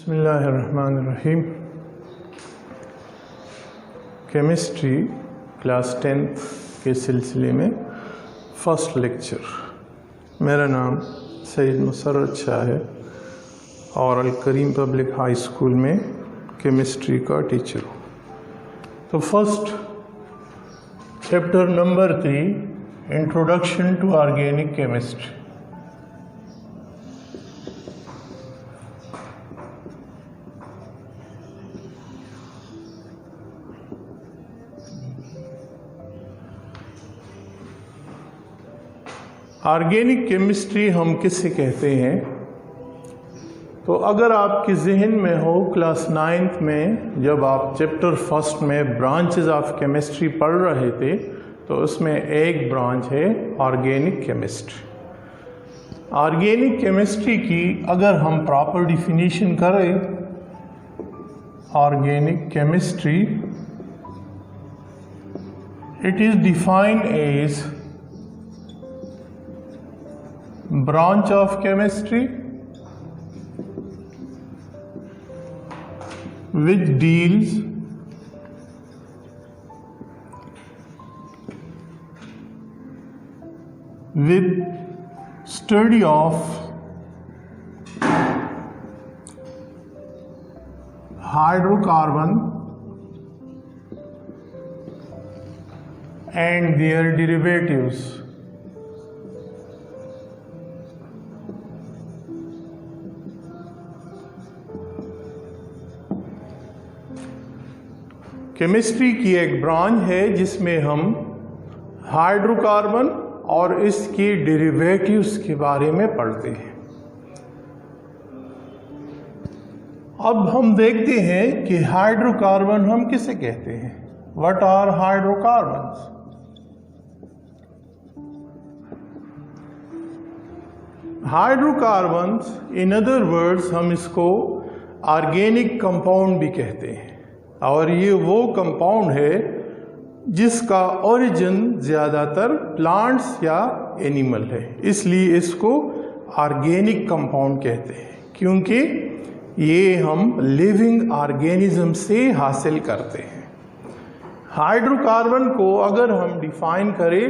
बिस्मिल्लाहिर्रहमानिर्रहीम। Chemistry class 10th के सिलसिले में फ़र्स्ट लेक्चर। मेरा नाम सैयद मुसर्रत शाह है और Al Karim public high school में केमिस्ट्री का टीचर हूँ। तो first chapter number 3, introduction to organic chemistry. Organic chemistry हम किसे कहते हैं? तो अगर आपके जहन में हो क्लास 9th में जब आप चैप्टर फर्स्ट में ब्रांचेस ऑफ केमिस्ट्री पढ़ रहे थे तो उसमें एक ब्रांच है ऑर्गेनिक केमिस्ट्री। ऑर्गेनिक केमिस्ट्री की अगर हम प्रॉपर डिफिनीशन करें, organic chemistry it is defined as branch of chemistry which deals with study of hydrocarbon and their derivatives. Chemistry की एक ब्रांच है जिसमें हम हाइड्रोकार्बन और इसके डेरिवेटिव्स के बारे में पढ़ते हैं। अब हम देखते हैं कि हाइड्रोकार्बन हम किसे कहते हैं। What are hydrocarbons? Hydrocarbons in other words हम इसको ऑर्गेनिक कंपाउंड भी कहते हैं और ये वो कंपाउंड है जिसका ओरिजिन ज़्यादातर प्लांट्स या एनिमल है, इसलिए इसको ऑर्गेनिक कंपाउंड कहते हैं क्योंकि ये हम लिविंग ऑर्गेनिज्म से हासिल करते हैं। हाइड्रोकार्बन को अगर हम डिफाइन करें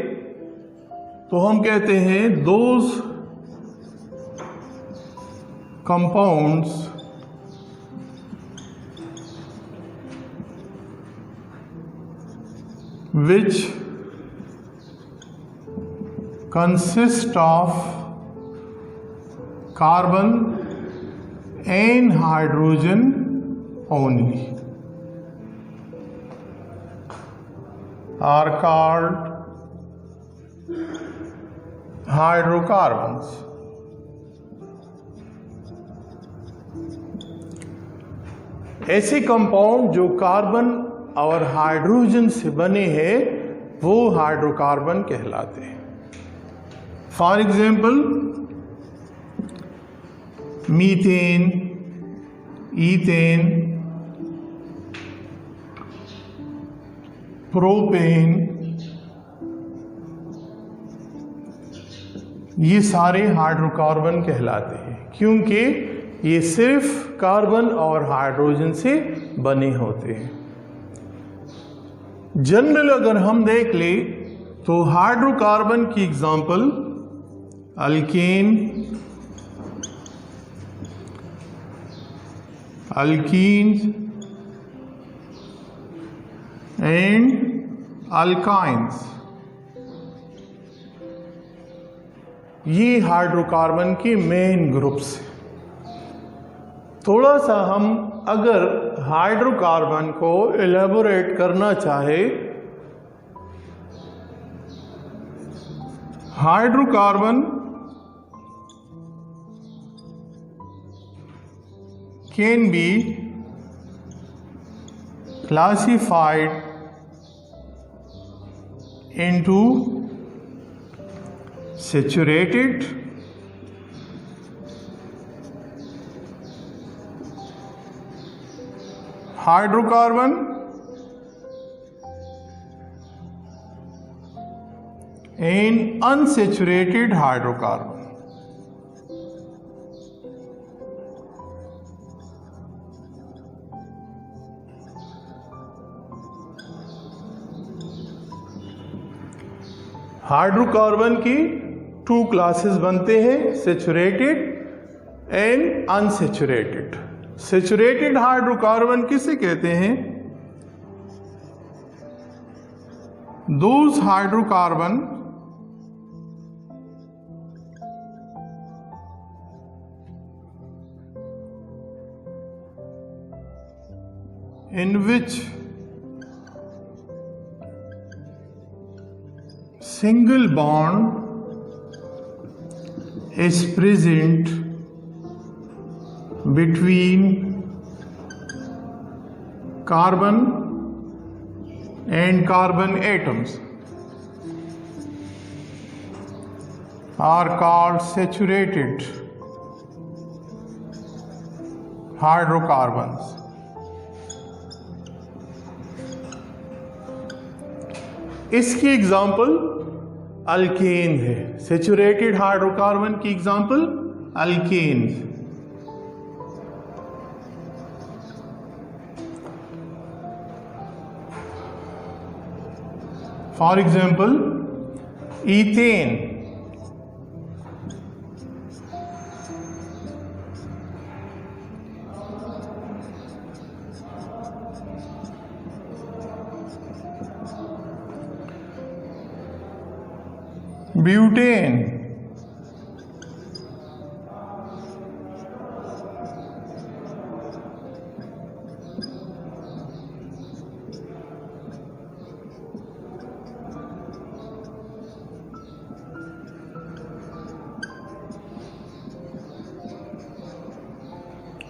तो हम कहते हैं those compounds which consist of carbon and hydrogen only are called hydrocarbons. ऐसे कंपाउंड जो कार्बन और हाइड्रोजन से बने हैं वो हाइड्रोकार्बन कहलाते हैं। For example methane, ethane, propane, ये सारे हाइड्रोकार्बन कहलाते हैं क्योंकि ये सिर्फ कार्बन और हाइड्रोजन से बने होते हैं। जनरल अगर हम देख ले तो हाइड्रोकार्बन की example alkane, alkenes and alkynes, ये हाइड्रोकार्बन के मेन ग्रुप्स हैं। थोड़ा सा हम अगर हाइड्रोकार्बन को एलेबोरेट करना चाहे, hydrocarbon can be classified into saturated, hydrocarbon and unsaturated hydrocarbon. Hydrocarbon की 2 क्लासेस बनते हैं, saturated and unsaturated. Saturated hydrocarbon किसे कहते हैं? Those hydrocarbon in which single bond is present between carbon and carbon atoms are called saturated hydrocarbons। इसकी example alkane है। Saturated hydrocarbon की example alkane. For example ethane, butane,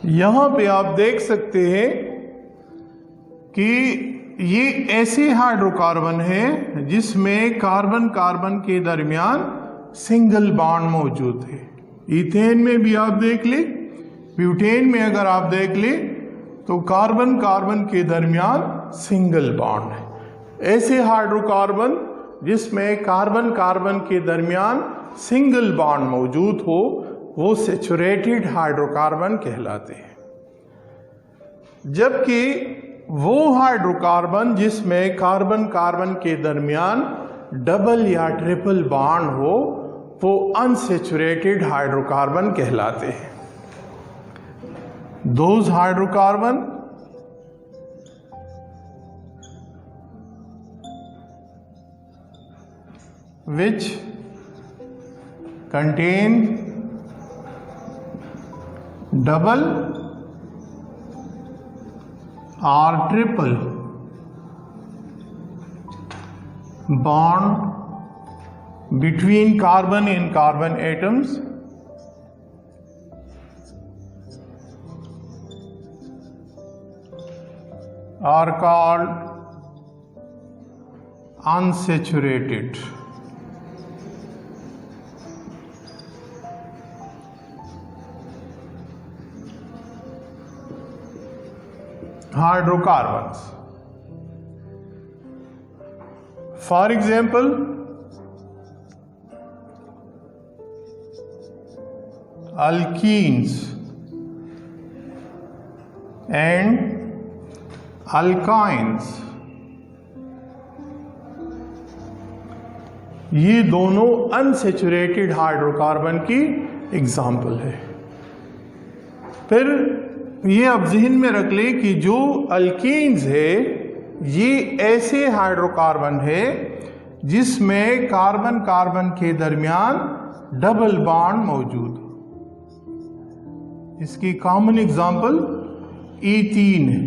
यहां पे आप देख सकते हैं कि ये ऐसे हाइड्रोकार्बन है जिसमें कार्बन कार्बन के दरमियान सिंगल बॉन्ड मौजूद है। ईथेन में भी आप देख ले, ब्यूटेन में अगर आप देख ले तो कार्बन कार्बन के दरमियान सिंगल बॉन्ड है। ऐसे हाइड्रोकार्बन जिसमें कार्बन कार्बन के दरमियान सिंगल बॉन्ड मौजूद हो वो सैचुरेटेड हाइड्रोकार्बन कहलाते हैं। जबकि वो हाइड्रोकार्बन जिसमें कार्बन कार्बन के दरमियान डबल या ट्रिपल बॉन्ड हो वो अनसैचुरेटेड हाइड्रोकार्बन कहलाते हैं। Those hydrocarbon which contain double or triple bond between carbon and carbon atoms are called unsaturated hydrocarbons. For example, alkenes and alkynes, ये दोनों अनसैचुरेटेड हाइड्रोकार्बन की एग्जाम्पल है। फिर ये आप जहन में रख ले कि जो अल्कीन्स है ये ऐसे हाइड्रोकार्बन है जिसमें कार्बन कार्बन के दरमियान डबल बॉन्ड मौजूद हो। इसकी कॉमन एग्जांपल ईथीन है।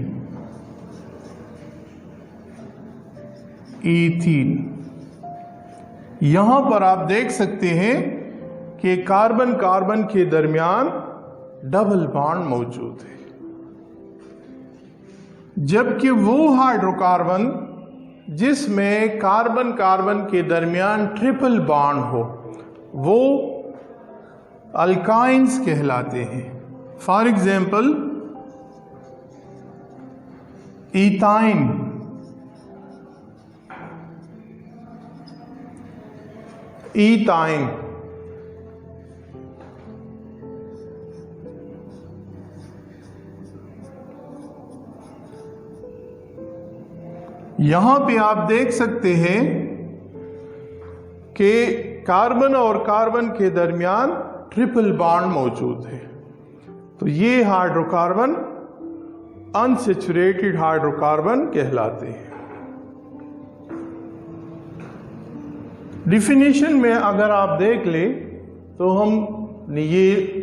ईथीन, यहां पर आप देख सकते हैं कि कार्बन कार्बन के दरमियान डबल बॉन्ड मौजूद है। जबकि वो हाइड्रोकार्बन जिसमें कार्बन कार्बन के दरमियान ट्रिपल बॉन्ड हो वो अल्काइंस कहलाते हैं। फॉर एग्जाम्पल इथाइन, इथाइन यहां पे आप देख सकते हैं कि कार्बन और कार्बन के दरमियान ट्रिपल बॉन्ड मौजूद है। तो ये हाइड्रोकार्बन अनसैचुरेटेड हाइड्रोकार्बन कहलाते हैं। डिफिनीशन में अगर आप देख ले तो हमने ये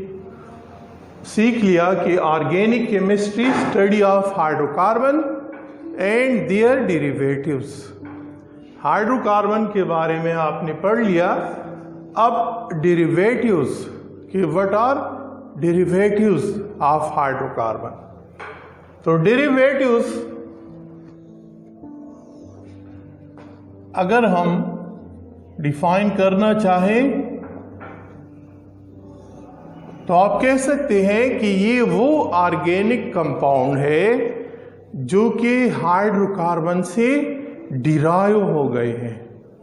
सीख लिया कि organic chemistry study of hydrocarbon and their derivatives. Hydrocarbon के बारे में आपने पढ़ लिया। अब डेरिवेटिव्स कि what are derivatives of hydrocarbon. तो डेरिवेटिव्स अगर हम डिफाइन करना चाहें तो आप कह सकते हैं कि ये वो ऑर्गेनिक कंपाउंड है जो कि हाइड्रोकार्बन से डिराइव हो गए हैं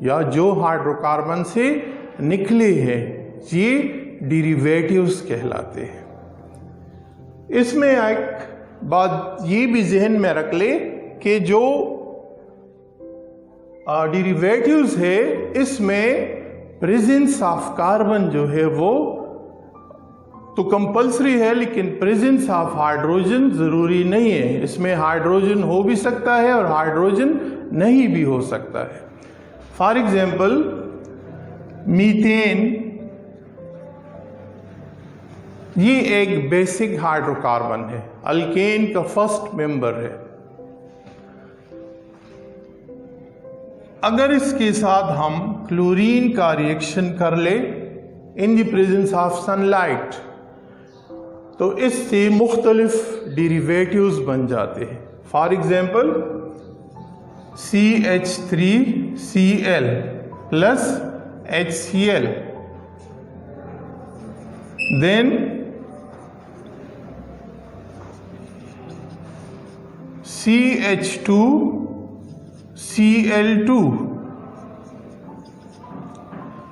या जो हाइड्रोकार्बन से निकले हैं, ये डेरिवेटिव्स कहलाते हैं। इसमें एक बात ये भी जहन में रख ले कि जो डेरिवेटिव्स है इसमें प्रेजेंस ऑफ कार्बन जो है वो तो कंपल्सरी है, लेकिन प्रेजेंस ऑफ हाइड्रोजन जरूरी नहीं है। इसमें हाइड्रोजन हो भी सकता है और हाइड्रोजन नहीं भी हो सकता है। फॉर एग्जाम्पल मीथेन, ये एक बेसिक हाइड्रोकार्बन है, अल्केन का फर्स्ट मेंबर है। अगर इसके साथ हम क्लोरीन का रिएक्शन कर ले in the presence of sunlight तो इससे मुख्तलिफ डेरिवेटिव्स बन जाते हैं। For example CH3Cl plus HCl, then CH2Cl2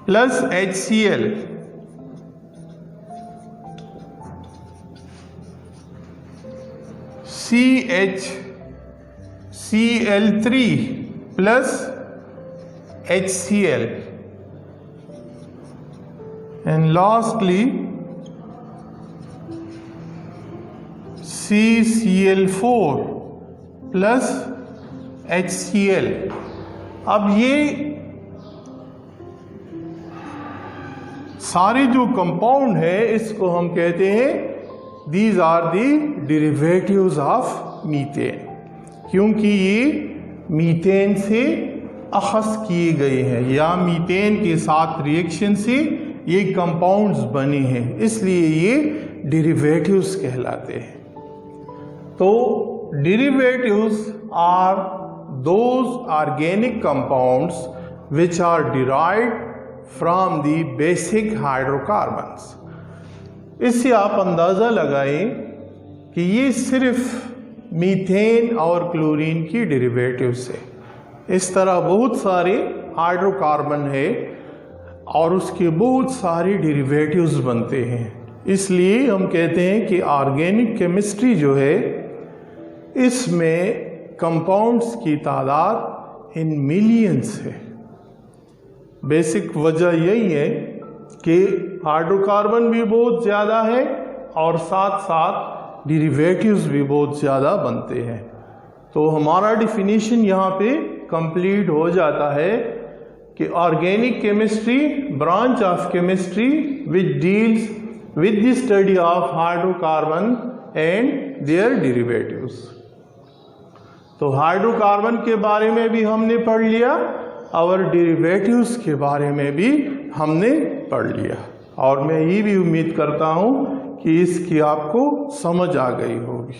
plus HCl, CHCl3 plus HCl, and lastly CCl4 plus HCl। अब ये सारे जो कंपाउंड है इसको हम कहते हैं these are the derivatives of methane, क्योंकि ये मीथेन से अखज़ किए गए हैं या मीथेन के साथ रिएक्शन से ये कंपाउंड्स बने हैं, इसलिए ये डेरिवेटिव्स कहलाते हैं। तो derivatives are those organic compounds which are derived from the basic hydrocarbons. इससे आप अंदाज़ा लगाएं कि ये सिर्फ मीथेन और क्लोरीन की डेरिवेटिव्स है। इस तरह बहुत सारे हाइड्रोकार्बन है और उसके बहुत सारे डेरिवेटिव्स बनते हैं। इसलिए हम कहते हैं कि ऑर्गेनिक केमिस्ट्री जो है इसमें कंपाउंड्स की तादाद इन मिलियंस है। बेसिक वजह यही है कि हाइड्रोकार्बन भी बहुत ज़्यादा है और साथ साथ डेरिवेटिव्स भी बहुत ज़्यादा बनते हैं। तो हमारा डिफिनीशन यहाँ पे कंप्लीट हो जाता है कि organic chemistry branch of chemistry which deals with the study of hydrocarbon and their derivatives. तो हाइड्रोकार्बन के बारे में भी हमने पढ़ लिया और डेरिवेटिव्स के बारे में भी हमने पढ़ लिया, और मैं ये भी उम्मीद करता हूँ कि इसकी आपको समझ आ गई होगी।